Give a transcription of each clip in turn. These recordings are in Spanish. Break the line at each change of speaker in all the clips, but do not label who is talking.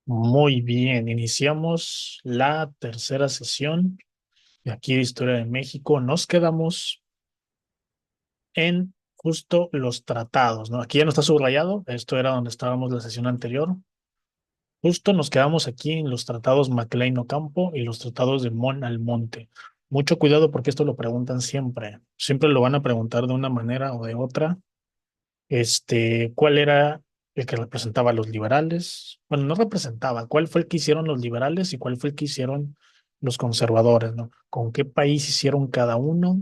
Muy bien, iniciamos la tercera sesión de aquí de Historia de México. Nos quedamos en justo los tratados, ¿no? Aquí ya no está subrayado, esto era donde estábamos la sesión anterior. Justo nos quedamos aquí en los tratados Maclean Ocampo y los tratados de Mon Almonte. Mucho cuidado porque esto lo preguntan siempre. Siempre lo van a preguntar de una manera o de otra. ¿Cuál era el que representaba a los liberales? Bueno, no representaba, ¿cuál fue el que hicieron los liberales y cuál fue el que hicieron los conservadores, ¿no? ¿Con qué país hicieron cada uno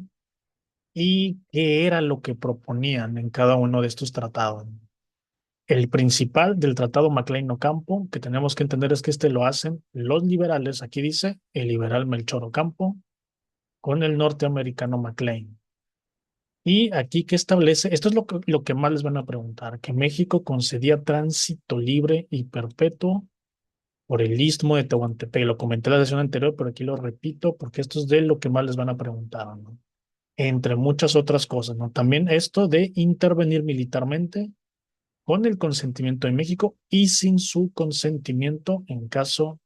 y qué era lo que proponían en cada uno de estos tratados? El principal del tratado Maclean Ocampo, que tenemos que entender es que este lo hacen los liberales, aquí dice el liberal Melchor Ocampo, con el norteamericano Maclean. Y aquí que establece, esto es lo que más les van a preguntar, que México concedía tránsito libre y perpetuo por el istmo de Tehuantepec. Lo comenté en la sesión anterior, pero aquí lo repito porque esto es de lo que más les van a preguntar, ¿no? Entre muchas otras cosas, ¿no? También esto de intervenir militarmente con el consentimiento de México y sin su consentimiento en caso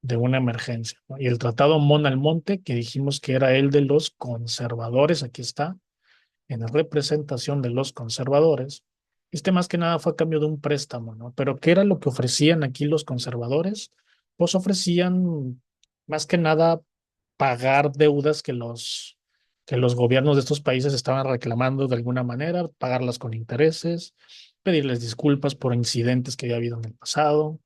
de una emergencia, ¿no? Y el Tratado Mon Almonte, que dijimos que era el de los conservadores, aquí está en representación de los conservadores. Más que nada fue a cambio de un préstamo, ¿no? Pero ¿qué era lo que ofrecían aquí los conservadores? Pues ofrecían más que nada pagar deudas que los gobiernos de estos países estaban reclamando de alguna manera, pagarlas con intereses, pedirles disculpas por incidentes que había habido en el pasado.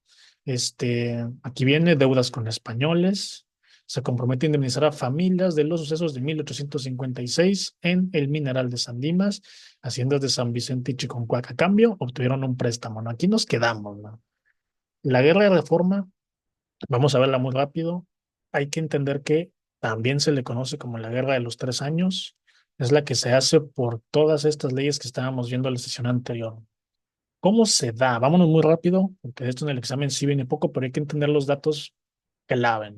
Aquí viene deudas con españoles. Se compromete a indemnizar a familias de los sucesos de 1856 en el mineral de San Dimas, haciendas de San Vicente y Chiconcuac. A cambio, obtuvieron un préstamo, ¿no? Aquí nos quedamos, ¿no? La guerra de reforma, vamos a verla muy rápido. Hay que entender que también se le conoce como la guerra de los 3 años. Es la que se hace por todas estas leyes que estábamos viendo en la sesión anterior. ¿Cómo se da? Vámonos muy rápido, porque de esto en el examen sí viene poco, pero hay que entender los datos clave.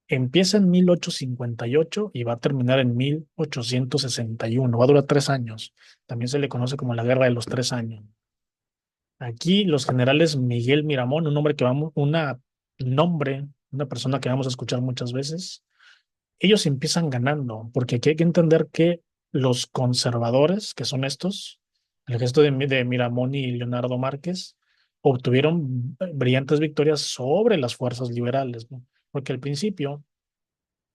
Empieza en 1858 y va a terminar en 1861. Va a durar 3 años. También se le conoce como la Guerra de los 3 años. Aquí los generales Miguel Miramón, un hombre que vamos, una persona que vamos a escuchar muchas veces, ellos empiezan ganando, porque aquí hay que entender que los conservadores, que son estos, el gesto de Miramón y Leonardo Márquez, obtuvieron brillantes victorias sobre las fuerzas liberales, ¿no? Porque al principio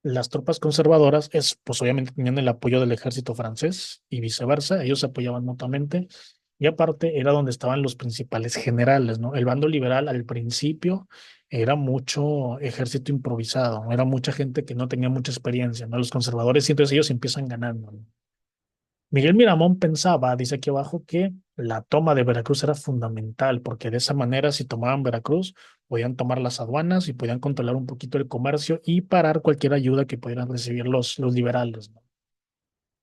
las tropas conservadoras pues obviamente tenían el apoyo del ejército francés y viceversa, ellos se apoyaban mutuamente y aparte era donde estaban los principales generales, ¿no? El bando liberal al principio era mucho ejército improvisado, ¿no? Era mucha gente que no tenía mucha experiencia, ¿no? Los conservadores y entonces ellos empiezan ganando, ¿no? Miguel Miramón pensaba, dice aquí abajo, que la toma de Veracruz era fundamental, porque de esa manera, si tomaban Veracruz, podían tomar las aduanas y podían controlar un poquito el comercio y parar cualquier ayuda que pudieran recibir los liberales, ¿no?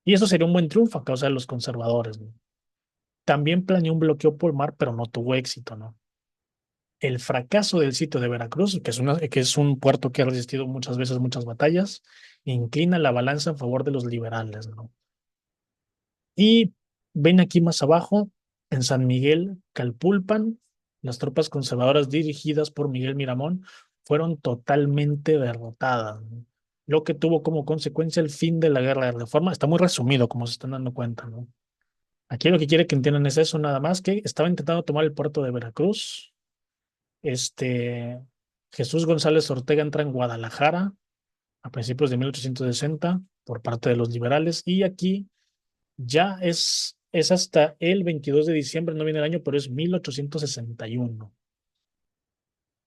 Y eso sería un buen triunfo a causa de los conservadores, ¿no? También planeó un bloqueo por mar, pero no tuvo éxito, ¿no? El fracaso del sitio de Veracruz, que es un puerto que ha resistido muchas veces muchas batallas, inclina la balanza en favor de los liberales, ¿no? Y ven aquí más abajo, en San Miguel Calpulpan, las tropas conservadoras dirigidas por Miguel Miramón fueron totalmente derrotadas, ¿no? Lo que tuvo como consecuencia el fin de la guerra de reforma. Está muy resumido, como se están dando cuenta, ¿no? Aquí lo que quiere que entiendan es eso, nada más que estaba intentando tomar el puerto de Veracruz. Este, Jesús González Ortega entra en Guadalajara a principios de 1860 por parte de los liberales y aquí ya es hasta el 22 de diciembre, no viene el año, pero es 1861.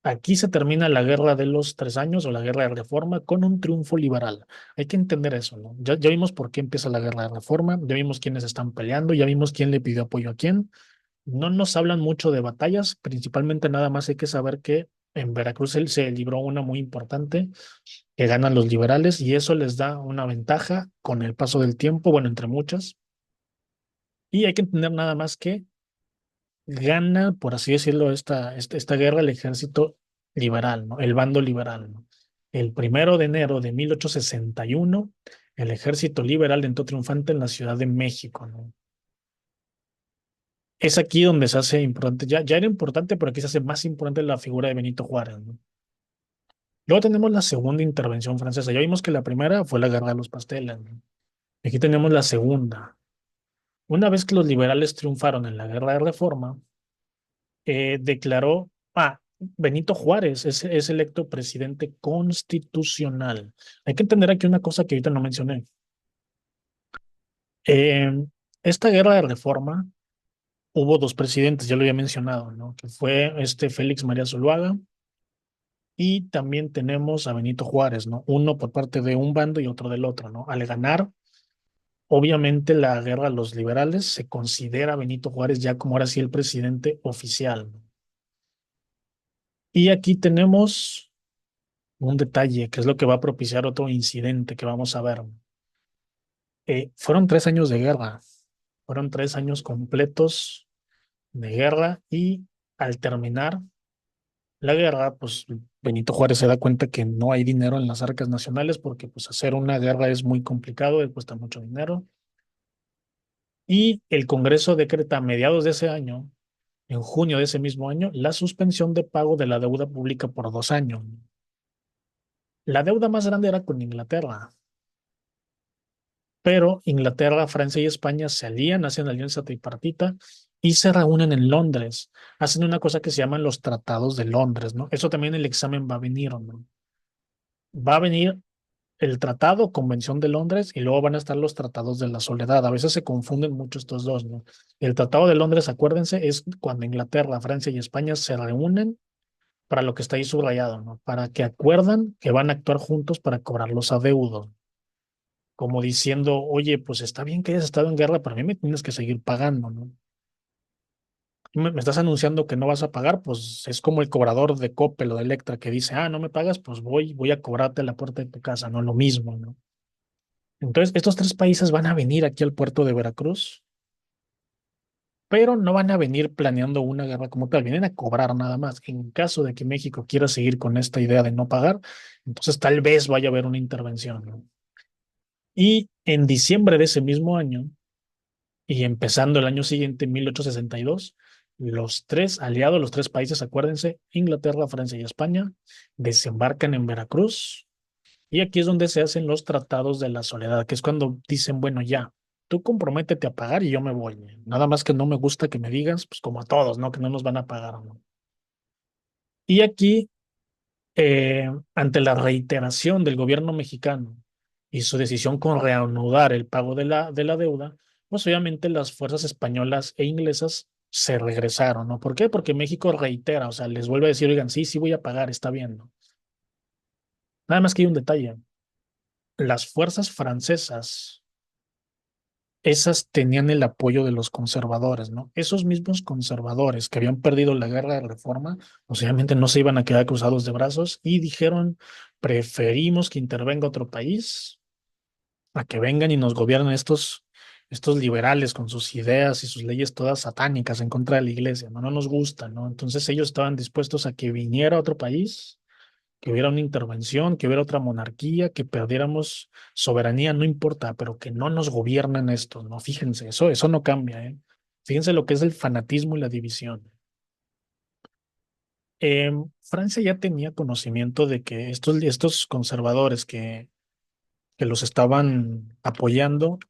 Aquí se termina la Guerra de los 3 años o la Guerra de Reforma con un triunfo liberal. Hay que entender eso, ¿no? Ya vimos por qué empieza la Guerra de Reforma, ya vimos quiénes están peleando, ya vimos quién le pidió apoyo a quién. No nos hablan mucho de batallas, principalmente nada más hay que saber que en Veracruz se libró una muy importante que ganan los liberales y eso les da una ventaja con el paso del tiempo, bueno, entre muchas. Y hay que entender nada más que gana, por así decirlo, esta guerra el ejército liberal, ¿no? El bando liberal, ¿no? El 1 de enero de 1861, el ejército liberal entró triunfante en la Ciudad de México, ¿no? Es aquí donde se hace importante, ya era importante, pero aquí se hace más importante la figura de Benito Juárez, ¿no? Luego tenemos la segunda intervención francesa. Ya vimos que la primera fue la Guerra de los Pasteles, ¿no? Aquí tenemos la segunda. Una vez que los liberales triunfaron en la Guerra de Reforma, declaró, Benito Juárez es electo presidente constitucional. Hay que entender aquí una cosa que ahorita no mencioné. Eh, Esta Guerra de Reforma hubo dos presidentes, ya lo había mencionado, ¿no? Que fue este Félix María Zuluaga y también tenemos a Benito Juárez, ¿no? Uno por parte de un bando y otro del otro, ¿no? Al ganar, obviamente, la guerra a los liberales, se considera a Benito Juárez ya como ahora sí el presidente oficial, ¿no? Y aquí tenemos un detalle que es lo que va a propiciar otro incidente que vamos a ver. Fueron 3 años de guerra, fueron 3 años completos de guerra y al terminar la guerra, pues Benito Juárez se da cuenta que no hay dinero en las arcas nacionales porque pues hacer una guerra es muy complicado y cuesta mucho dinero. Y el Congreso decreta a mediados de ese año, en junio de ese mismo año, la suspensión de pago de la deuda pública por 2 años. La deuda más grande era con Inglaterra, pero Inglaterra, Francia y España se alían, hacen alianza tripartita y se reúnen en Londres. Hacen una cosa que se llaman los tratados de Londres, ¿no? Eso también el examen va a venir, ¿no? Va a venir el Tratado, Convención de Londres, y luego van a estar los Tratados de la Soledad. A veces se confunden mucho estos dos, ¿no? El Tratado de Londres, acuérdense, es cuando Inglaterra, Francia y España se reúnen para lo que está ahí subrayado, ¿no? Para que acuerdan que van a actuar juntos para cobrar los adeudos. Como diciendo, oye, pues está bien que hayas estado en guerra, pero a mí me tienes que seguir pagando, ¿no? Me estás anunciando que no vas a pagar, pues es como el cobrador de Coppel o de Electra que dice, no me pagas, pues voy a cobrarte a la puerta de tu casa, no lo mismo, ¿no? Entonces, estos tres países van a venir aquí al puerto de Veracruz, pero no van a venir planeando una guerra como tal, vienen a cobrar nada más. En caso de que México quiera seguir con esta idea de no pagar, entonces tal vez vaya a haber una intervención, ¿no? Y en diciembre de ese mismo año, y empezando el año siguiente, 1862, los tres aliados, los tres países, acuérdense, Inglaterra, Francia y España, desembarcan en Veracruz. Y aquí es donde se hacen los tratados de la soledad, que es cuando dicen, bueno, ya, tú comprométete a pagar y yo me voy. Nada más que no me gusta que me digas, pues como a todos, ¿no? Que no nos van a pagar, ¿no? Y aquí, ante la reiteración del gobierno mexicano y su decisión con reanudar el pago de la deuda, pues obviamente las fuerzas españolas e inglesas se regresaron, ¿no? ¿Por qué? Porque México reitera, o sea, les vuelve a decir, oigan, sí, sí voy a pagar, está bien, ¿no? Nada más que hay un detalle. Las fuerzas francesas esas tenían el apoyo de los conservadores, ¿no? Esos mismos conservadores que habían perdido la guerra de reforma, pues obviamente no se iban a quedar cruzados de brazos y dijeron, preferimos que intervenga otro país a que vengan y nos gobiernen estos liberales con sus ideas y sus leyes todas satánicas en contra de la iglesia, ¿no? No nos gusta, ¿no? Entonces ellos estaban dispuestos a que viniera otro país, que hubiera una intervención, que hubiera otra monarquía, que perdiéramos soberanía, no importa, pero que no nos gobiernen estos, ¿no? Fíjense, eso no cambia, ¿eh? Fíjense lo que es el fanatismo y la división. Francia ya tenía conocimiento de que estos conservadores que los estaban apoyando,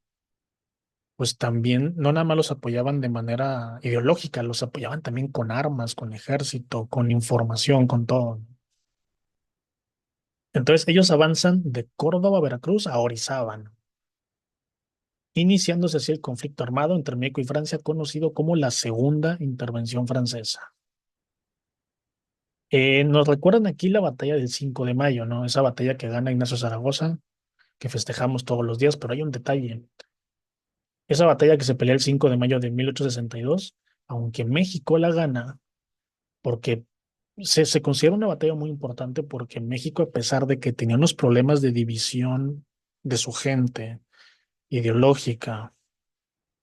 pues también no nada más los apoyaban de manera ideológica, los apoyaban también con armas, con ejército, con información, con todo. Entonces ellos avanzan de Córdoba a Veracruz a Orizaba, ¿no? Iniciándose así el conflicto armado entre México y Francia, conocido como la Segunda Intervención Francesa. Nos recuerdan aquí la batalla del 5 de mayo, ¿no? Esa batalla que gana Ignacio Zaragoza, que festejamos todos los días, pero hay un detalle. Esa batalla que se pelea el 5 de mayo de 1862, aunque México la gana, porque se considera una batalla muy importante porque México, a pesar de que tenía unos problemas de división de su gente, ideológica,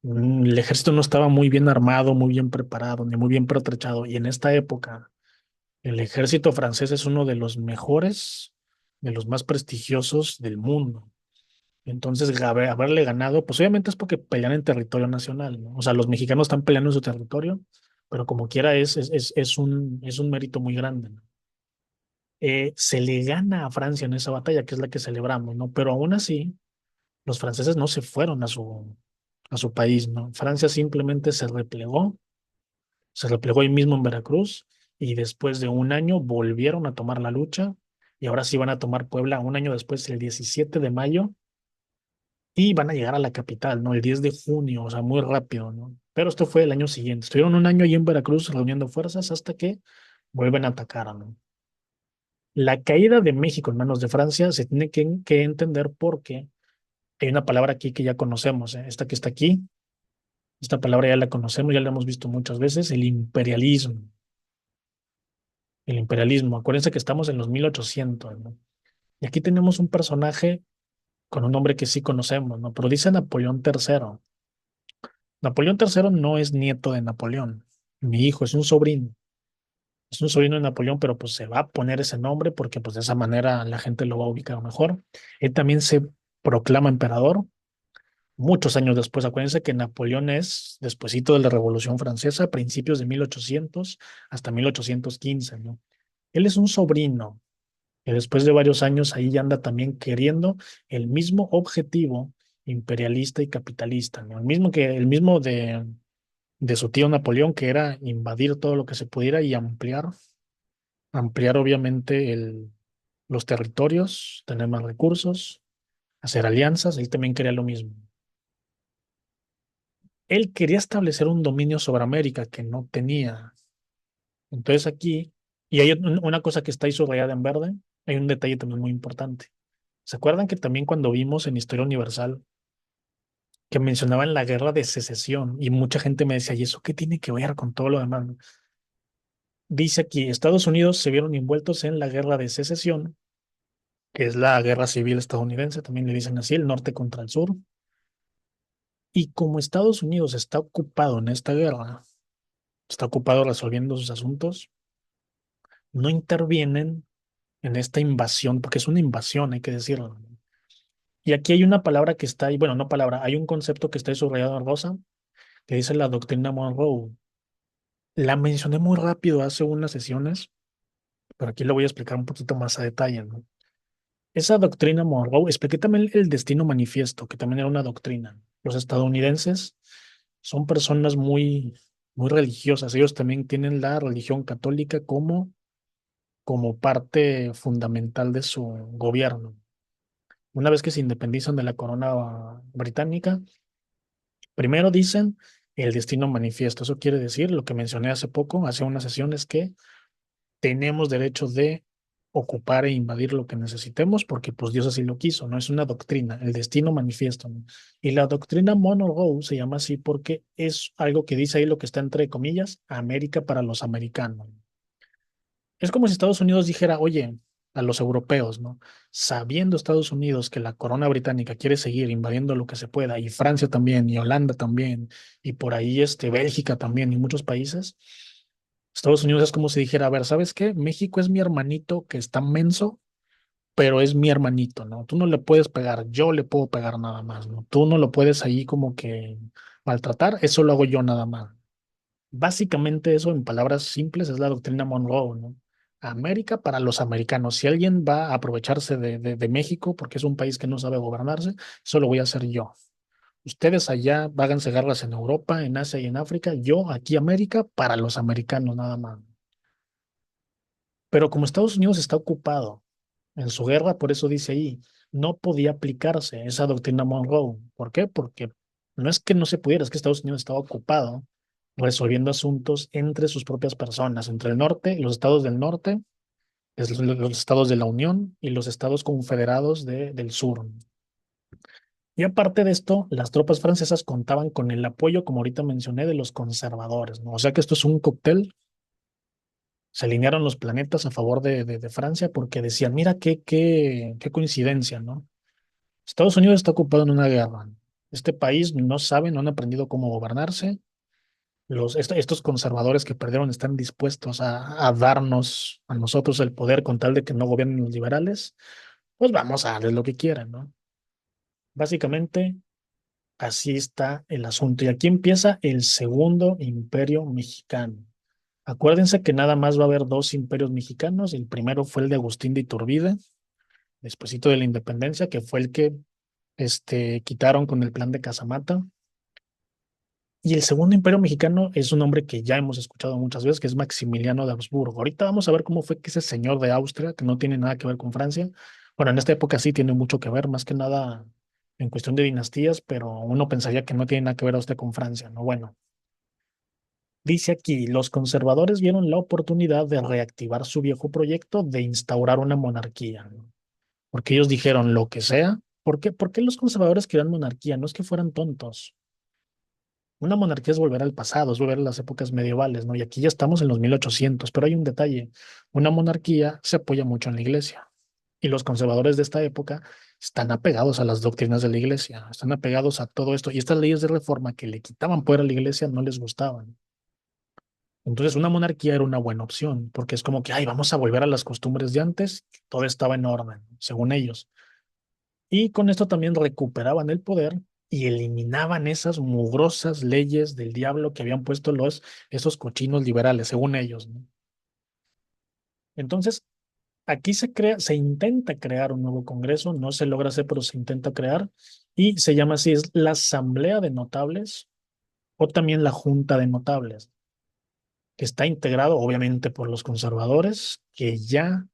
el ejército no estaba muy bien armado, muy bien preparado, ni muy bien pertrechado. Y en esta época, el ejército francés es uno de los mejores, de los más prestigiosos del mundo. Entonces, haberle ganado, pues obviamente es porque pelean en territorio nacional, ¿no? O sea, los mexicanos están peleando en su territorio, pero como quiera es un mérito muy grande, ¿no? Se le gana a Francia en esa batalla, que es la que celebramos, ¿no? Pero aún así, los franceses no se fueron a su país, ¿no? Francia simplemente se replegó ahí mismo en Veracruz y después de un año volvieron a tomar la lucha y ahora sí van a tomar Puebla un año después, el 17 de mayo, y van a llegar a la capital, ¿no? El 10 de junio, o sea, muy rápido, ¿no? Pero esto fue el año siguiente. Estuvieron un año ahí en Veracruz reuniendo fuerzas hasta que vuelven a atacar, ¿no? La caída de México en manos de Francia se tiene que entender porque hay una palabra aquí que ya conocemos, ¿eh? Esta que está aquí, esta palabra ya la conocemos, ya la hemos visto muchas veces, el imperialismo. El imperialismo. Acuérdense que estamos en los 1800, ¿no? Y aquí tenemos un personaje con un nombre que sí conocemos, ¿no? Pero dice Napoleón III. Napoleón III no es nieto de Napoleón. Mi hijo es un sobrino. Es un sobrino de Napoleón, pero pues se va a poner ese nombre porque pues de esa manera la gente lo va a ubicar mejor. Él también se proclama emperador muchos años después. Acuérdense que Napoleón es despuesito de la Revolución Francesa, principios de 1800 hasta 1815, ¿no? Él es un sobrino que después de varios años ahí ya anda también queriendo el mismo objetivo imperialista y capitalista, ¿no? El mismo de su tío Napoleón, que era invadir todo lo que se pudiera y ampliar obviamente los territorios, tener más recursos, hacer alianzas. Él también quería lo mismo. Él quería establecer un dominio sobre América que no tenía. Entonces aquí, y hay una cosa que está ahí subrayada en verde, hay un detalle también muy importante. ¿Se acuerdan que también cuando vimos en Historia Universal que mencionaban la guerra de secesión y mucha gente me decía, ¿y eso qué tiene que ver con todo lo demás? Dice aquí, Estados Unidos se vieron envueltos en la guerra de secesión, que es la guerra civil estadounidense, también le dicen así, el norte contra el sur. Y como Estados Unidos está ocupado en esta guerra, está ocupado resolviendo sus asuntos, no intervienen en esta invasión, porque es una invasión, hay que decirlo. Y aquí hay una palabra que está ahí, bueno, no palabra, hay un concepto que está ahí subrayado en rosa, que dice la doctrina Monroe. La mencioné muy rápido hace unas sesiones, pero aquí lo voy a explicar un poquito más a detalle, ¿no? Esa doctrina Monroe, expliqué también el destino manifiesto, que también era una doctrina. Los estadounidenses son personas muy religiosas. Ellos también tienen la religión católica como parte fundamental de su gobierno. Una vez que se independizan de la corona británica, primero dicen el destino manifiesto. Eso quiere decir lo que mencioné hace poco, hace unas sesiones, que tenemos derecho de ocupar e invadir lo que necesitemos porque pues Dios así lo quiso, no es una doctrina, el destino manifiesto, ¿no? Y la doctrina Monroe se llama así porque es algo que dice ahí lo que está entre comillas, América para los americanos. Es como si Estados Unidos dijera, oye, a los europeos, ¿no? Sabiendo Estados Unidos que la corona británica quiere seguir invadiendo lo que se pueda, y Francia también, y Holanda también, y por ahí Bélgica también, y muchos países, Estados Unidos es como si dijera, a ver, ¿sabes qué? México es mi hermanito que está menso, pero es mi hermanito, ¿no? Tú no le puedes pegar, yo le puedo pegar nada más, ¿no? Tú no lo puedes ahí como que maltratar, eso lo hago yo nada más. Básicamente eso, en palabras simples, es la doctrina Monroe, ¿no? América para los americanos. Si alguien va a aprovecharse de México porque es un país que no sabe gobernarse, eso lo voy a hacer yo. Ustedes allá háganse garras en Europa, en Asia y en África. Yo aquí América para los americanos nada más. Pero como Estados Unidos está ocupado en su guerra, por eso dice ahí, no podía aplicarse esa doctrina Monroe. ¿Por qué? Porque no es que no se pudiera, es que Estados Unidos estaba ocupado resolviendo asuntos entre sus propias personas, entre el norte, los estados del norte, los estados de la Unión y los estados confederados del sur. Y aparte de esto, las tropas francesas contaban con el apoyo, como ahorita mencioné, de los conservadores, ¿no? O sea que esto es un cóctel. Se alinearon los planetas a favor de Francia porque decían, mira qué coincidencia, ¿no? Estados Unidos está ocupado en una guerra. Este país no sabe, no han aprendido cómo gobernarse. Estos conservadores que perdieron están dispuestos a darnos a nosotros el poder con tal de que no gobiernen los liberales. Pues vamos a darles lo que quieran, ¿no? Básicamente, así está el asunto. Y aquí empieza el segundo imperio mexicano. Acuérdense que nada más va a haber dos imperios mexicanos. El primero fue el de Agustín de Iturbide, despuesito de la independencia, que fue el que quitaron con el plan de Casamata. Y el segundo imperio mexicano es un nombre que ya hemos escuchado muchas veces, que es Maximiliano de Habsburgo. Ahorita vamos a ver cómo fue que ese señor de Austria, que no tiene nada que ver con Francia, bueno, en esta época sí tiene mucho que ver, más que nada en cuestión de dinastías, pero uno pensaría que no tiene nada que ver Austria con Francia, ¿no? Bueno, dice aquí, los conservadores vieron la oportunidad de reactivar su viejo proyecto de instaurar una monarquía, ¿no? Porque ellos dijeron lo que sea. ¿Por qué los conservadores querían monarquía? No es que fueran tontos. Una monarquía es volver al pasado, es volver a las épocas medievales, ¿no? Y aquí ya estamos en los 1800, pero hay un detalle. Una monarquía se apoya mucho en la iglesia. Y los conservadores de esta época están apegados a las doctrinas de la iglesia, están apegados a todo esto. Y estas leyes de reforma que le quitaban poder a la iglesia no les gustaban. Entonces, una monarquía era una buena opción, porque es como que, ay, vamos a volver a las costumbres de antes, todo estaba en orden, según ellos. Y con esto también recuperaban el poder y eliminaban esas mugrosas leyes del diablo que habían puesto esos cochinos liberales, según ellos, ¿no? Entonces, aquí se intenta crear un nuevo Congreso, no se logra hacer, pero se intenta crear, y se llama así, es la Asamblea de Notables o también la Junta de Notables, que está integrado obviamente por los conservadores, que ya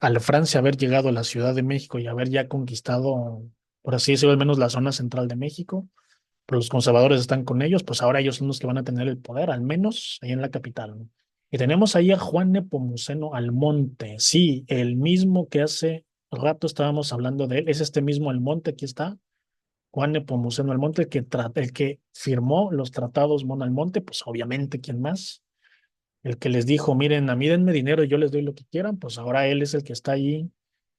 al Francia haber llegado a la Ciudad de México y haber ya conquistado, por así decirlo, al menos la zona central de México, pero los conservadores están con ellos, pues ahora ellos son los que van a tener el poder, al menos ahí en la capital, ¿no? Y tenemos ahí a Juan Nepomuceno Almonte, sí, el mismo que hace rato estábamos hablando de él, es este mismo Almonte, aquí está, Juan Nepomuceno Almonte, el que firmó los tratados Mon Almonte, pues obviamente, ¿quién más? El que les dijo, miren, a mí denme dinero y yo les doy lo que quieran, pues ahora él es el que está ahí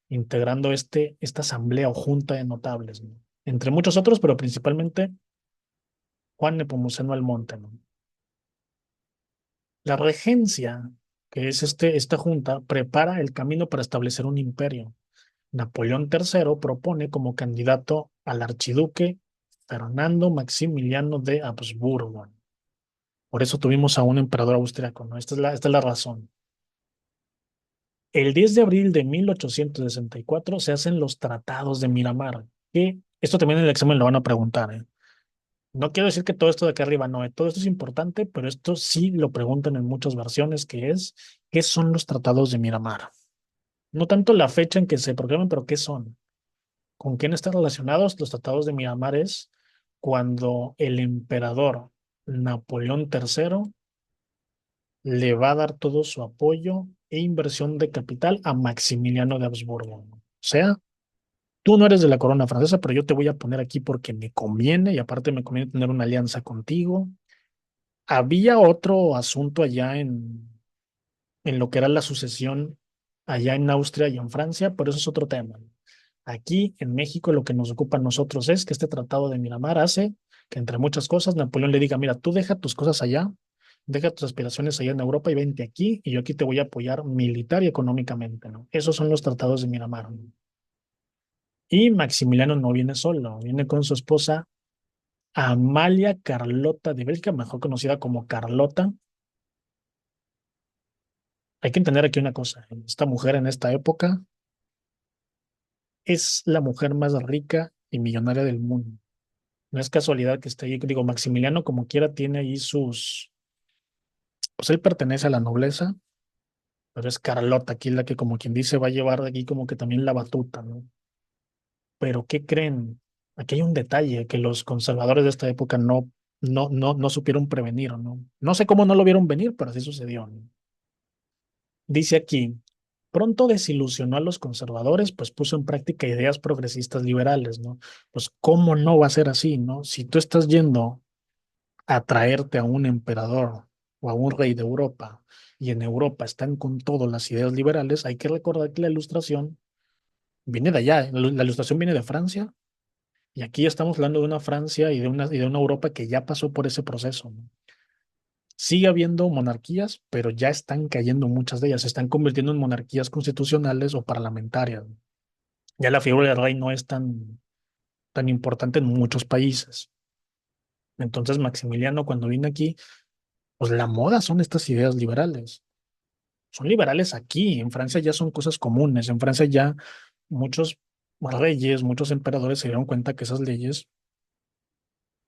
integrando esta asamblea o junta de notables, ¿no? Entre muchos otros, pero principalmente Juan Nepomuceno Almonte, ¿no? La regencia, que es esta junta, prepara el camino para establecer un imperio. Napoleón III propone como candidato al archiduque Fernando Maximiliano de Habsburgo. Por eso tuvimos a un emperador austriaco, ¿no? Esta es la razón. El 10 de abril de 1864 se hacen los tratados de Miramar, que esto también en el examen lo van a preguntar, ¿eh? No quiero decir que todo esto de acá arriba no, todo esto es importante, pero esto sí lo preguntan en muchas versiones, que es, ¿qué son los tratados de Miramar? No tanto la fecha en que se proclaman, pero ¿qué son? ¿Con quién están relacionados? Los tratados de Miramar es cuando el emperador Napoleón III le va a dar todo su apoyo e inversión de capital a Maximiliano de Habsburgo. O sea, tú no eres de la corona francesa, pero yo te voy a poner aquí porque me conviene y aparte me conviene tener una alianza contigo. Había otro asunto allá en lo que era la sucesión allá en Austria y en Francia, pero eso es otro tema. Aquí en México lo que nos ocupa a nosotros es que este tratado de Miramar hace que entre muchas cosas Napoleón le diga, mira, tú deja tus cosas allá, deja tus aspiraciones allá en Europa y vente aquí y yo aquí te voy a apoyar militar y económicamente, ¿no? Esos son los tratados de Miramar, ¿no? Y Maximiliano no viene solo, viene con su esposa Amalia Carlota de Bélgica, mejor conocida como Carlota. Hay que entender aquí una cosa, esta mujer en esta época es la mujer más rica y millonaria del mundo. No es casualidad que esté ahí, digo, Maximiliano como quiera tiene ahí pues él pertenece a la nobleza, pero es Carlota aquí la que como quien dice va a llevar de aquí como que también la batuta, ¿no? Pero ¿qué creen? Aquí hay un detalle que los conservadores de esta época no supieron prevenir, ¿no? No sé cómo no lo vieron venir, pero así sucedió, ¿no? Dice aquí, pronto desilusionó a los conservadores, pues puso en práctica ideas progresistas liberales, ¿no? Pues ¿cómo no va a ser así, ¿no? Si tú estás yendo a traerte a un emperador o a un rey de Europa y en Europa están con todas las ideas liberales, hay que recordar que la ilustración viene de allá, la ilustración viene de Francia y aquí estamos hablando de una Francia y de una Europa que ya pasó por ese proceso, ¿no? Sigue habiendo monarquías, pero ya están cayendo muchas de ellas, se están convirtiendo en monarquías constitucionales o parlamentarias, ¿no? Ya la figura del rey no es tan importante en muchos países. Entonces, Maximiliano, cuando vino aquí, pues la moda son estas ideas liberales. Son liberales aquí. En Francia ya son cosas comunes. En Francia ya muchos reyes, muchos emperadores se dieron cuenta que esas leyes,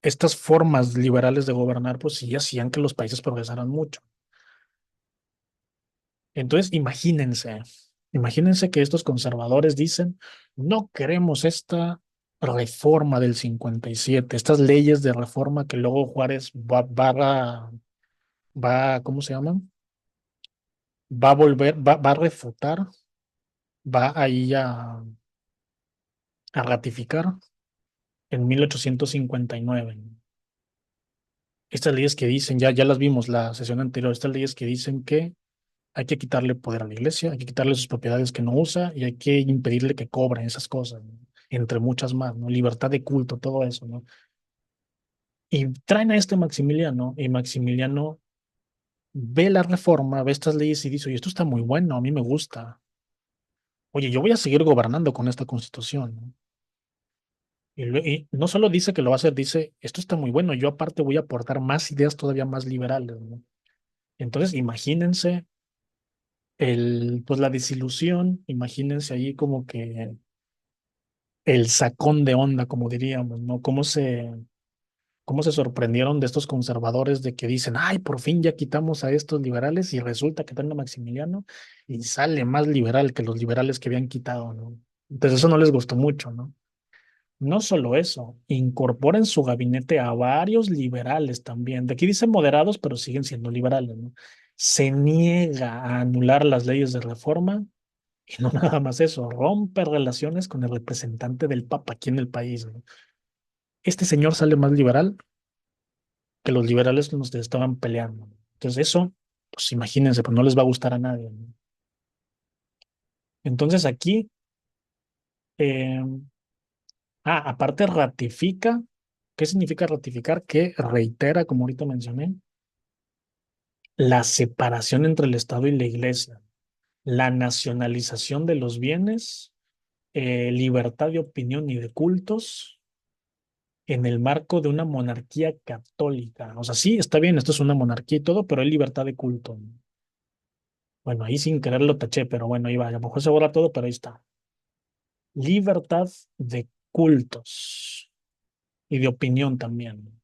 estas formas liberales de gobernar, pues sí hacían que los países progresaran mucho. Entonces, imagínense que estos conservadores dicen, no queremos esta reforma del 57, estas leyes de reforma que luego Juárez ¿cómo se llama? Va a volver, va a refutar, va ahí a ratificar en 1859. Estas leyes que dicen, ya las vimos la sesión anterior, estas leyes que dicen que hay que quitarle poder a la iglesia, hay que quitarle sus propiedades que no usa y hay que impedirle que cobre esas cosas, ¿no? Entre muchas más, ¿no? Libertad de culto, todo eso, ¿no? Y traen a este Maximiliano y Maximiliano ve la reforma, ve estas leyes y dice, oye, esto está muy bueno, a mí me gusta. Oye, yo voy a seguir gobernando con esta constitución, ¿no? Y no solo dice que lo va a hacer, dice, esto está muy bueno, yo aparte voy a aportar más ideas todavía más liberales, ¿no? Entonces, imagínense pues la desilusión, imagínense ahí como que el sacón de onda, como diríamos, ¿no? Cómo se sorprendieron de estos conservadores de que dicen, ay, por fin ya quitamos a estos liberales y resulta que traen a Maximiliano y sale más liberal que los liberales que habían quitado, ¿no? Entonces eso no les gustó mucho, ¿no? No solo eso, incorpora en su gabinete a varios liberales también. De aquí dicen moderados, pero siguen siendo liberales, ¿no? Se niega a anular las leyes de reforma y no nada más eso, rompe relaciones con el representante del Papa aquí en el país, ¿no? Este señor sale más liberal que los liberales con los que estaban peleando. Entonces eso, pues imagínense, pues no les va a gustar a nadie, ¿no? Entonces aquí, eh, aparte ratifica, ¿qué significa ratificar? Que reitera, como ahorita mencioné, la separación entre el Estado y la Iglesia, la nacionalización de los bienes, libertad de opinión y de cultos en el marco de una monarquía católica. O sea, sí, está bien, esto es una monarquía y todo, pero hay libertad de culto, ¿no? Bueno, ahí sin querer lo taché, pero bueno, ahí va. A lo mejor se borra todo, pero ahí está. Libertad de cultos y de opinión también.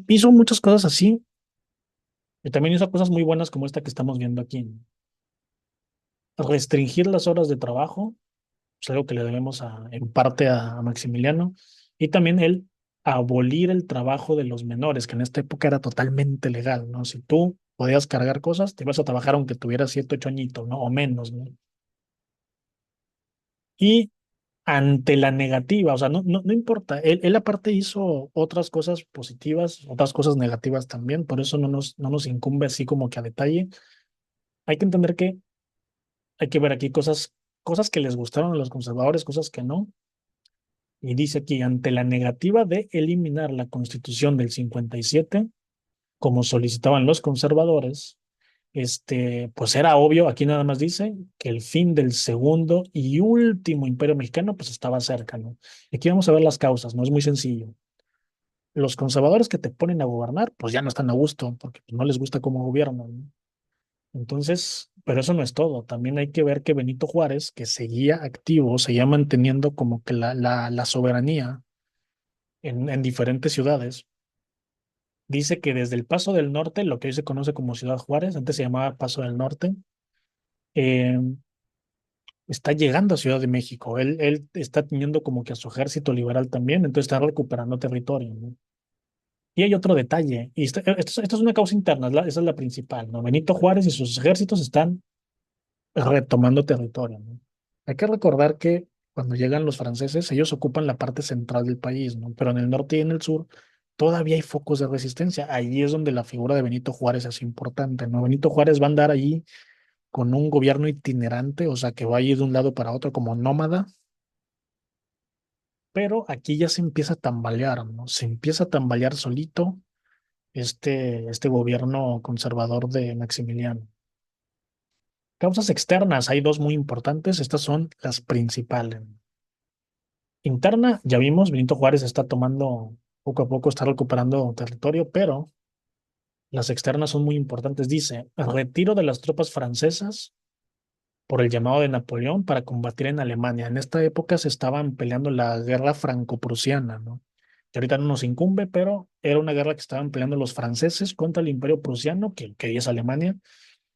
Hizo muchas cosas así y también hizo cosas muy buenas como esta que estamos viendo aquí. Restringir las horas de trabajo, es algo que le debemos en parte a Maximiliano, y también el abolir el trabajo de los menores, que en esta época era totalmente legal, ¿no? Si tú podías cargar cosas, te ibas a trabajar aunque tuvieras 7, 8 añitos, ¿no? O menos, ¿no? Y ante la negativa, o sea, no importa, él aparte hizo otras cosas positivas, otras cosas negativas también, por eso no nos incumbe así como que a detalle. Hay que entender que hay que ver aquí cosas que les gustaron a los conservadores, cosas que no. Y dice aquí, ante la negativa de eliminar la Constitución del 57, como solicitaban los conservadores, pues era obvio, aquí nada más dice que el fin del segundo y último imperio mexicano pues estaba cerca, ¿no? Y aquí vamos a ver las causas, ¿no? Es muy sencillo. Los conservadores que te ponen a gobernar, pues ya no están a gusto, porque no les gusta cómo gobiernan, ¿no? Entonces, pero eso no es todo. También hay que ver que Benito Juárez, que seguía activo, seguía manteniendo como que la soberanía en diferentes ciudades, dice que desde el Paso del Norte, lo que hoy se conoce como Ciudad Juárez, antes se llamaba Paso del Norte, eh, está llegando a Ciudad de México. Él está teniendo como que a su ejército liberal también, entonces está recuperando territorio, ¿no? Y hay otro detalle, y esto es una causa interna, esa es la principal, ¿no? Benito Juárez y sus ejércitos están retomando territorio, ¿no? Hay que recordar que cuando llegan los franceses, ellos ocupan la parte central del país, ¿no? Pero en el norte y en el sur todavía hay focos de resistencia. Allí es donde la figura de Benito Juárez es importante, ¿no? Benito Juárez va a andar allí con un gobierno itinerante, o sea, que va a ir de un lado para otro como nómada, pero aquí ya se empieza a tambalear, ¿no? Se empieza a tambalear solito este gobierno conservador de Maximiliano. Causas externas, hay dos muy importantes, estas son las principales. Interna, ya vimos, Benito Juárez está tomando, poco a poco está recuperando territorio, pero las externas son muy importantes. Dice, retiro de las tropas francesas por el llamado de Napoleón para combatir en Alemania. En esta época se estaban peleando la guerra franco-prusiana, ¿no? Que ahorita no nos incumbe, pero era una guerra que estaban peleando los franceses contra el imperio prusiano, que es Alemania.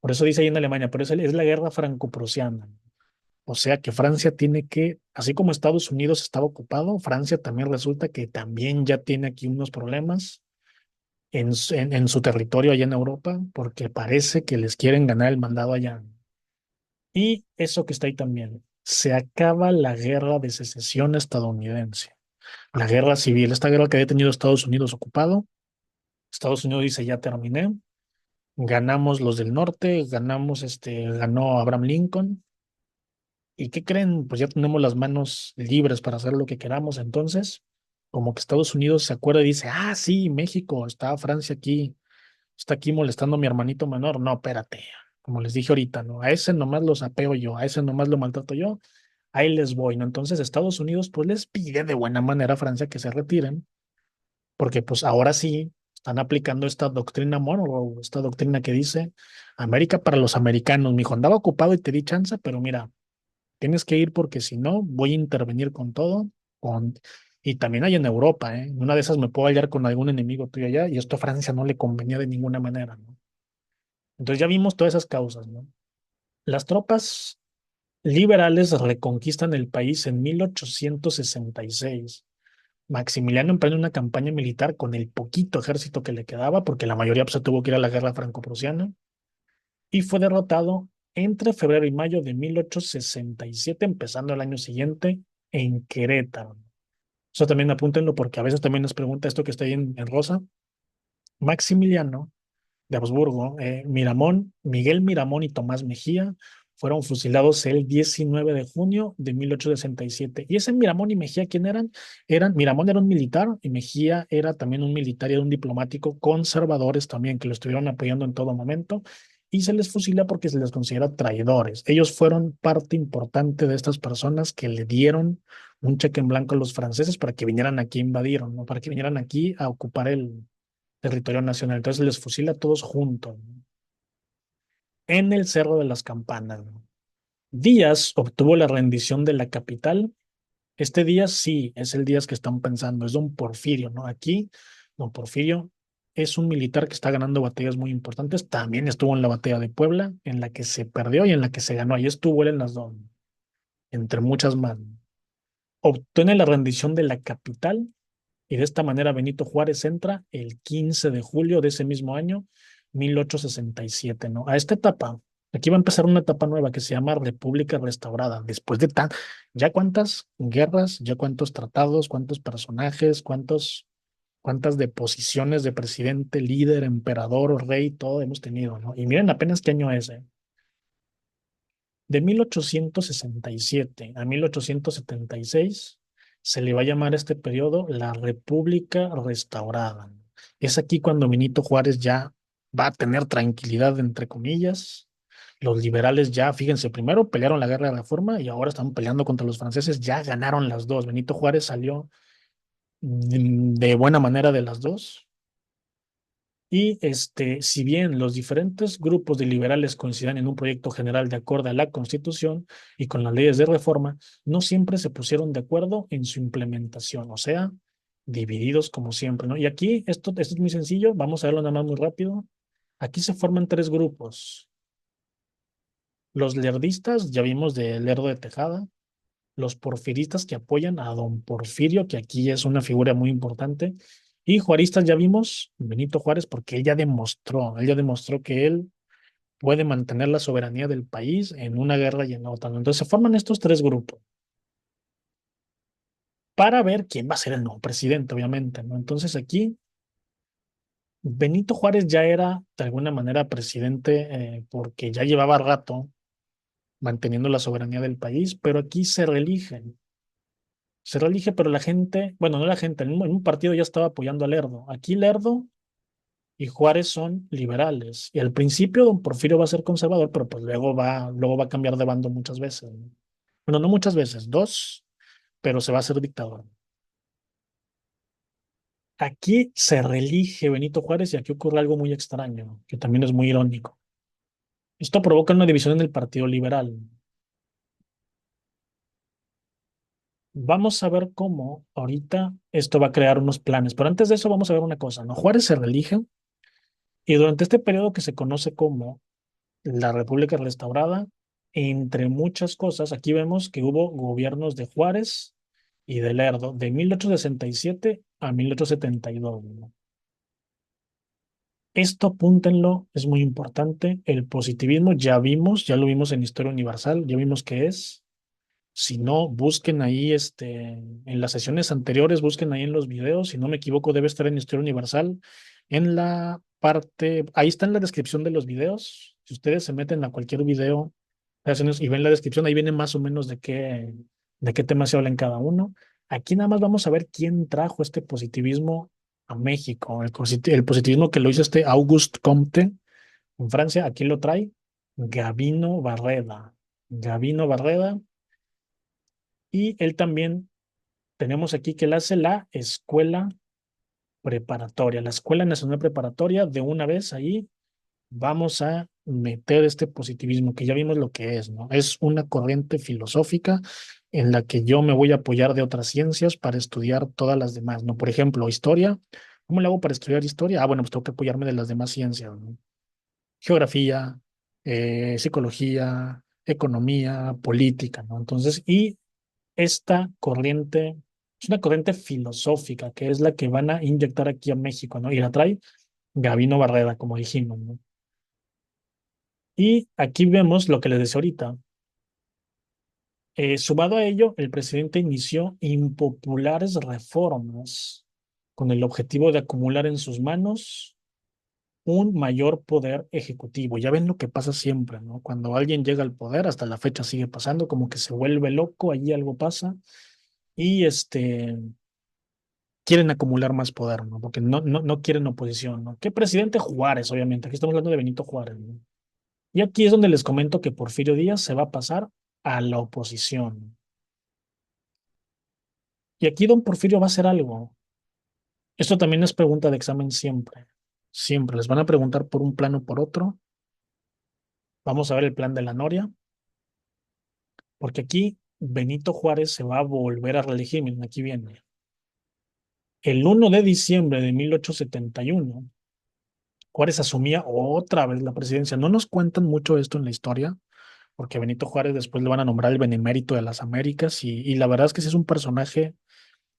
Por eso dice ahí en Alemania, pero es la guerra franco-prusiana. O sea que Francia tiene que, así como Estados Unidos estaba ocupado, Francia también resulta que también ya tiene aquí unos problemas en su territorio allá en Europa, porque parece que les quieren ganar el mandado allá. Y eso que está ahí también, se acaba la guerra de secesión estadounidense, la guerra civil, esta guerra que había tenido Estados Unidos ocupado. Estados Unidos dice, ya terminé, ganamos los del norte, ganó Abraham Lincoln. ¿Y qué creen? Pues ya tenemos las manos libres para hacer lo que queramos. Entonces, como que Estados Unidos se acuerda y dice, ah, sí, México, está Francia aquí, está aquí molestando a mi hermanito menor. No, espérate, como les dije ahorita, ¿no? A ese nomás lo sapeo yo, a ese nomás lo maltrato yo, ahí les voy, ¿no? Entonces Estados Unidos pues les pide de buena manera a Francia que se retiren, porque pues ahora sí están aplicando esta doctrina Monroe, esta doctrina que dice, América para los americanos. Mi hijo andaba ocupado y te di chance, pero mira, tienes que ir porque si no, voy a intervenir con todo. Con... Y también hay en Europa, ¿eh? Una de esas me puedo hallar con algún enemigo tuyo allá y esto a Francia no le convenía de ninguna manera, ¿no? Entonces ya vimos todas esas causas, ¿no? Las tropas liberales reconquistan el país en 1866. Maximiliano emprende una campaña militar con el poquito ejército que le quedaba, porque la mayoría pues, se tuvo que ir a la guerra franco-prusiana, y fue derrotado entre febrero y mayo de 1867, empezando el año siguiente en Querétaro. Eso también apúntenlo porque a veces también nos pregunta esto que está ahí en rosa. Maximiliano de Habsburgo, Miguel Miramón y Tomás Mejía fueron fusilados el 19 de junio de 1867. Y ese Miramón y Mejía, ¿quién eran? Miramón era un militar y Mejía era también un militar y era un diplomático conservadores también, que lo estuvieron apoyando en todo momento. Y se les fusila porque se les considera traidores. Ellos fueron parte importante de estas personas que le dieron un cheque en blanco a los franceses para que vinieran aquí a invadir, ¿no? Para que vinieran aquí a ocupar el territorio nacional. Entonces les fusila a todos juntos, ¿no? En el Cerro de las Campanas, ¿no? Díaz obtuvo la rendición de la capital. Este Díaz sí es el Díaz que están pensando, es don Porfirio, ¿no? Aquí, don Porfirio es un militar que está ganando batallas muy importantes. También estuvo en la batalla de Puebla, en la que se perdió y en la que se ganó. Ahí estuvo él en las dos, entre muchas más. Obtiene la rendición de la capital. Y de esta manera Benito Juárez entra el 15 de julio de ese mismo año, 1867, ¿no? A esta etapa, aquí va a empezar una etapa nueva que se llama República Restaurada. Después de tan, ya cuántas guerras, ya cuántos tratados, cuántos personajes, cuántas deposiciones de presidente, líder, emperador, rey, todo hemos tenido, ¿no? Y miren apenas qué año es, ¿eh? De 1867 a 1876 se le va a llamar a este periodo la República Restaurada. Es aquí cuando Benito Juárez ya va a tener tranquilidad, entre comillas. Los liberales ya, fíjense, primero pelearon la guerra de Reforma y ahora están peleando contra los franceses, ya ganaron las dos. Benito Juárez salió de buena manera de las dos. Y si bien los diferentes grupos de liberales coinciden en un proyecto general de acuerdo a la Constitución y con las leyes de reforma, no siempre se pusieron de acuerdo en su implementación, o sea, divididos como siempre, ¿no? Y aquí esto es muy sencillo, vamos a verlo nada más muy rápido. Aquí se forman tres grupos. Los lerdistas, ya vimos de Lerdo de Tejada, los porfiristas que apoyan a don Porfirio, que aquí es una figura muy importante, y juaristas ya vimos, Benito Juárez, porque él ya demostró que él puede mantener la soberanía del país en una guerra y en otra, ¿no? Entonces se forman estos tres grupos para ver quién va a ser el nuevo presidente, obviamente, ¿no? Entonces aquí Benito Juárez ya era de alguna manera presidente porque ya llevaba rato manteniendo la soberanía del país, pero aquí se reelige, pero la gente, bueno, no la gente, en un partido ya estaba apoyando a Lerdo. Aquí Lerdo y Juárez son liberales. Y al principio don Porfirio va a ser conservador, pero pues luego va a cambiar de bando muchas veces, ¿no? Bueno, no muchas veces, dos, pero se va a hacer dictador. Aquí se reelige Benito Juárez y aquí ocurre algo muy extraño, que también es muy irónico. Esto provoca una división en el Partido Liberal. Vamos a ver cómo ahorita esto va a crear unos planes, pero antes de eso vamos a ver una cosa, ¿no? Juárez se reelige y durante este periodo que se conoce como la República Restaurada, entre muchas cosas, aquí vemos que hubo gobiernos de Juárez y de Lerdo de 1867 a 1872, ¿no? Esto apúntenlo, es muy importante. El positivismo ya vimos, ya lo vimos en Historia Universal, ya vimos qué es. Si no, busquen ahí en las sesiones anteriores, busquen ahí en los videos. Si no me equivoco, debe estar en Historia Universal. En la parte, ahí está en la descripción de los videos. Si ustedes se meten a cualquier video y ven la descripción, ahí viene más o menos de qué tema se habla en cada uno. Aquí nada más vamos a ver quién trajo este positivismo a México. El positivismo que lo hizo este Auguste Comte en Francia, aquí lo trae Gabino Barreda. Gabino Barreda. Y él también tenemos aquí que él hace la escuela preparatoria, la Escuela Nacional Preparatoria. De una vez ahí vamos a meter este positivismo, que ya vimos lo que es, ¿no? Es una corriente filosófica en la que yo me voy a apoyar de otras ciencias para estudiar todas las demás, ¿no? Por ejemplo, historia. ¿Cómo le hago para estudiar historia? Ah, bueno, pues tengo que apoyarme de las demás ciencias, ¿no? Geografía, psicología, economía, política, ¿no? Entonces, y esta corriente es una corriente filosófica que es la que van a inyectar aquí a México, ¿no? Y la trae Gabino Barreda, como dijimos, ¿no? Y aquí vemos lo que les decía ahorita. Sumado a ello, el presidente inició impopulares reformas con el objetivo de acumular en sus manos un mayor poder ejecutivo. Ya ven lo que pasa siempre, ¿no? Cuando alguien llega al poder, hasta la fecha sigue pasando, como que se vuelve loco, allí algo pasa y quieren acumular más poder, ¿no? Porque no quieren oposición, ¿no? ¿Qué presidente? Juárez, obviamente. Aquí estamos hablando de Benito Juárez, ¿no? Y aquí es donde les comento que Porfirio Díaz se va a pasar a la oposición. Y aquí don Porfirio va a hacer algo. Esto también es pregunta de examen siempre. Siempre les van a preguntar por un plano o por otro. Vamos a ver el plan de la Noria, porque aquí Benito Juárez se va a volver a reelegir. Miren, aquí viene. El 1 de diciembre de 1871, Juárez asumía otra vez la presidencia. No nos cuentan mucho esto en la historia, porque Benito Juárez después le van a nombrar el Benemérito de las Américas y la verdad es que sí es un personaje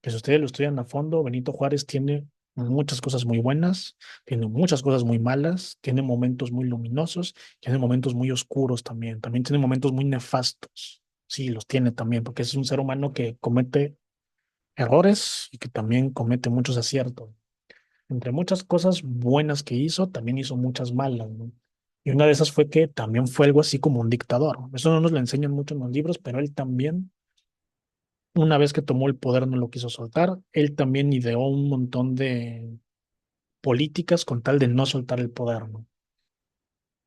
que si ustedes lo estudian a fondo, Benito Juárez tiene muchas cosas muy buenas, tiene muchas cosas muy malas, tiene momentos muy luminosos, tiene momentos muy oscuros también, también tiene momentos muy nefastos. Sí, los tiene también, porque es un ser humano que comete errores y que también comete muchos aciertos. Entre muchas cosas buenas que hizo, también hizo muchas malas, ¿no? Y una de esas fue que también fue algo así como un dictador. Eso no nos lo enseñan mucho en los libros, pero él también, una vez que tomó el poder, no lo quiso soltar. Él también ideó un montón de políticas con tal de no soltar el poder, ¿no?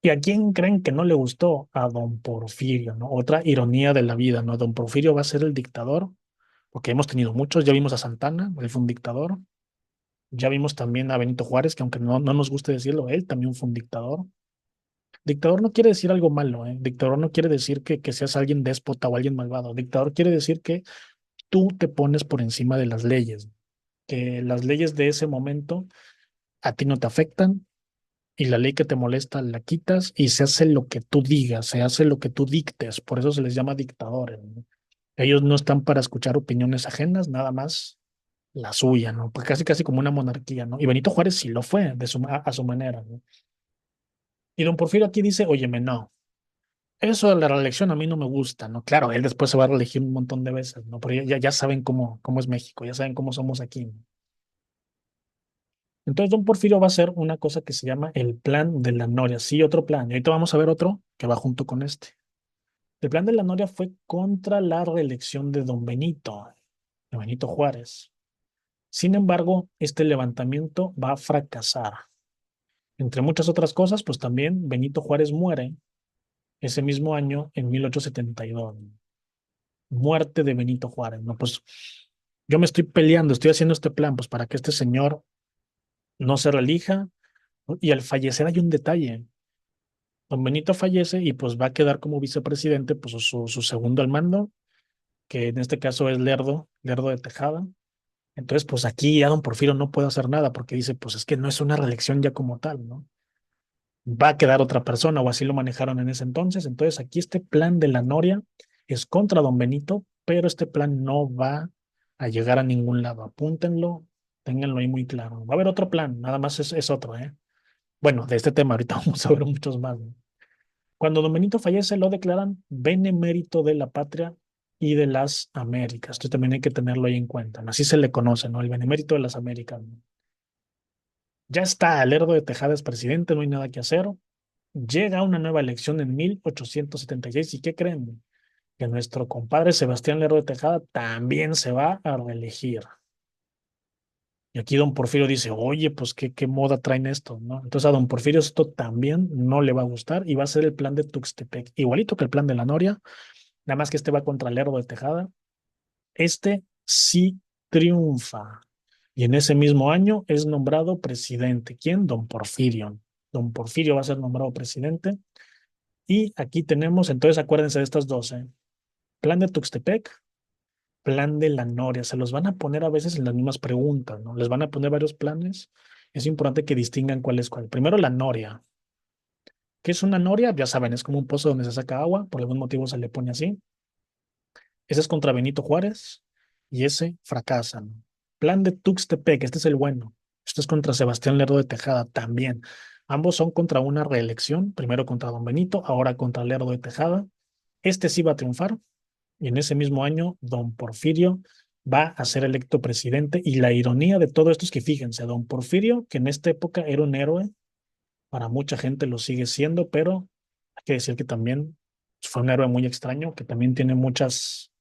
¿Y a quién creen que no le gustó? A don Porfirio, ¿no? Otra ironía de la vida, ¿no? Don Porfirio va a ser el dictador, porque hemos tenido muchos. Ya vimos a Santana, él fue un dictador. Ya vimos también a Benito Juárez, que aunque no nos guste decirlo, él también fue un dictador. Dictador no quiere decir algo malo, ¿eh? Dictador no quiere decir que seas alguien déspota o alguien malvado. Dictador quiere decir que tú te pones por encima de las leyes, que las leyes de ese momento a ti no te afectan y la ley que te molesta la quitas y se hace lo que tú digas, se hace lo que tú dictes. Por eso se les llama dictadores, ¿no? Ellos no están para escuchar opiniones ajenas, nada más la suya, ¿no? Pues casi como una monarquía, ¿no? Y Benito Juárez sí lo fue a su manera, ¿no? Y don Porfirio aquí dice, óyeme, no, eso de la reelección a mí no me gusta, ¿no? Claro, él después se va a reelegir un montón de veces, ¿no? Pero ya saben cómo es México, ya saben cómo somos aquí, ¿no? Entonces, don Porfirio va a hacer una cosa que se llama el plan de la Noria. Sí, otro plan. Y ahorita vamos a ver otro que va junto con este. El plan de la Noria fue contra la reelección de don Benito, de Benito Juárez. Sin embargo, este levantamiento va a fracasar. Entre muchas otras cosas, pues también Benito Juárez muere ese mismo año en 1872. Muerte de Benito Juárez, ¿no? Pues yo me estoy peleando, estoy haciendo este plan, pues para que este señor no se reelija, ¿no? Y al fallecer hay un detalle. Don Benito fallece y pues va a quedar como vicepresidente, pues su segundo al mando, que en este caso es Lerdo de Tejada. Entonces, pues aquí ya don Porfirio no puede hacer nada porque dice, pues es que no es una reelección ya como tal, ¿no? Va a quedar otra persona o así lo manejaron en ese entonces. Entonces, aquí este plan de la Noria es contra don Benito, pero este plan no va a llegar a ningún lado. Apúntenlo, ténganlo ahí muy claro. Va a haber otro plan, nada más es otro, ¿eh? Bueno, de este tema ahorita vamos a ver muchos más, ¿no? Cuando don Benito fallece, lo declaran benemérito de la patria y de las Américas. Esto también hay que tenerlo ahí en cuenta, ¿no? Así se le conoce, ¿no? El benemérito de las Américas, ¿no? Ya está, Lerdo de Tejada es presidente, no hay nada que hacer. Llega una nueva elección en 1876 y ¿qué creen? Que nuestro compadre Sebastián Lerdo de Tejada también se va a reelegir. Y aquí don Porfirio dice, oye, pues qué moda traen esto, ¿no? Entonces a don Porfirio esto también no le va a gustar y va a ser el plan de Tuxtepec, igualito que el plan de la Noria, nada más que este va contra Lerdo de Tejada. Este sí triunfa. Y en ese mismo año es nombrado presidente. ¿Quién? Don Porfirio. Don Porfirio va a ser nombrado presidente. Y aquí tenemos, entonces acuérdense de estas dos, ¿eh? Plan de Tuxtepec, plan de la Noria. Se los van a poner a veces en las mismas preguntas, ¿no? Les van a poner varios planes. Es importante que distingan cuál es cuál. Primero, la Noria. ¿Qué es una Noria? Ya saben, es como un pozo donde se saca agua. Por algún motivo se le pone así. Ese es contra Benito Juárez y ese fracasan. Plan de Tuxtepec, este es el bueno. Este es contra Sebastián Lerdo de Tejada también. Ambos son contra una reelección, primero contra don Benito, ahora contra Lerdo de Tejada. Este sí va a triunfar y en ese mismo año don Porfirio va a ser electo presidente y la ironía de todo esto es que fíjense, don Porfirio, que en esta época era un héroe, para mucha gente lo sigue siendo, pero hay que decir que también fue un héroe muy extraño, que también tiene muchos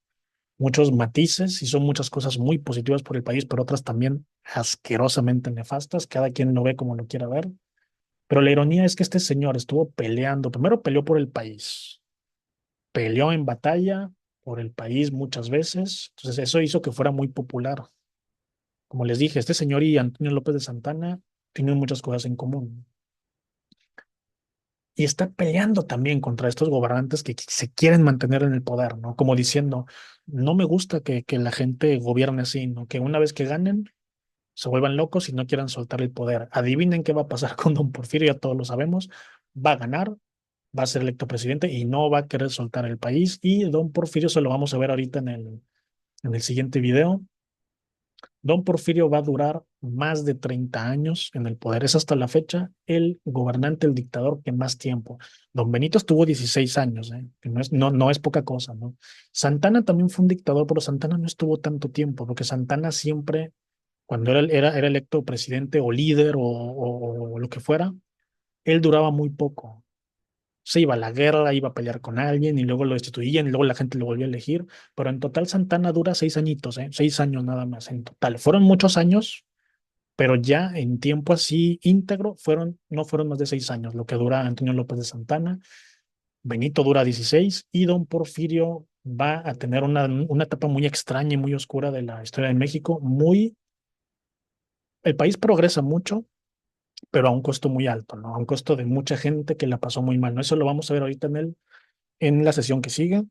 matices y son muchas cosas muy positivas por el país, pero otras también asquerosamente nefastas. Cada quien lo ve como lo quiera ver. Pero la ironía es que este señor estuvo peleando, primero peleó por el país, peleó en batalla por el país muchas veces, entonces eso hizo que fuera muy popular. Como les dije, este señor y Antonio López de Santana tienen muchas cosas en común. Y está peleando también contra estos gobernantes que se quieren mantener en el poder, ¿no? Como diciendo, no me gusta que la gente gobierne así, ¿no? Que una vez que ganen, se vuelvan locos y no quieran soltar el poder. Adivinen qué va a pasar con don Porfirio, ya todos lo sabemos. Va a ganar, va a ser electo presidente y no va a querer soltar el país. Y don Porfirio, se lo vamos a ver ahorita en el siguiente video. Don Porfirio va a durar más de 30 años en el poder. Es hasta la fecha el gobernante, el dictador que más tiempo. Don Benito estuvo 16 años, ¿eh? Que no es poca cosa, ¿no? Santana también fue un dictador, pero Santana no estuvo tanto tiempo, porque Santana siempre, cuando era electo presidente o líder o lo que fuera, él duraba muy poco. Se iba a la guerra, iba a pelear con alguien y luego lo destituían y luego la gente lo volvió a elegir. Pero en total Santana dura 6 añitos, ¿eh? 6 años nada más en total. Fueron muchos años, pero ya en tiempo así íntegro no fueron más de 6 años, lo que dura Antonio López de Santana. Benito dura 16 y don Porfirio va a tener una etapa muy extraña y muy oscura de la historia de México. El país progresa mucho, pero a un costo muy alto, ¿no? A un costo de mucha gente que la pasó muy mal, ¿no? Eso lo vamos a ver ahorita en la sesión que sigue,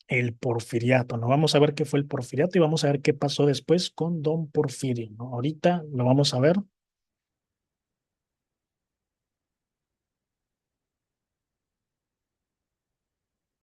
el porfiriato, ¿no? Vamos a ver qué fue el porfiriato y vamos a ver qué pasó después con don Porfirio, ¿no? Ahorita lo vamos a ver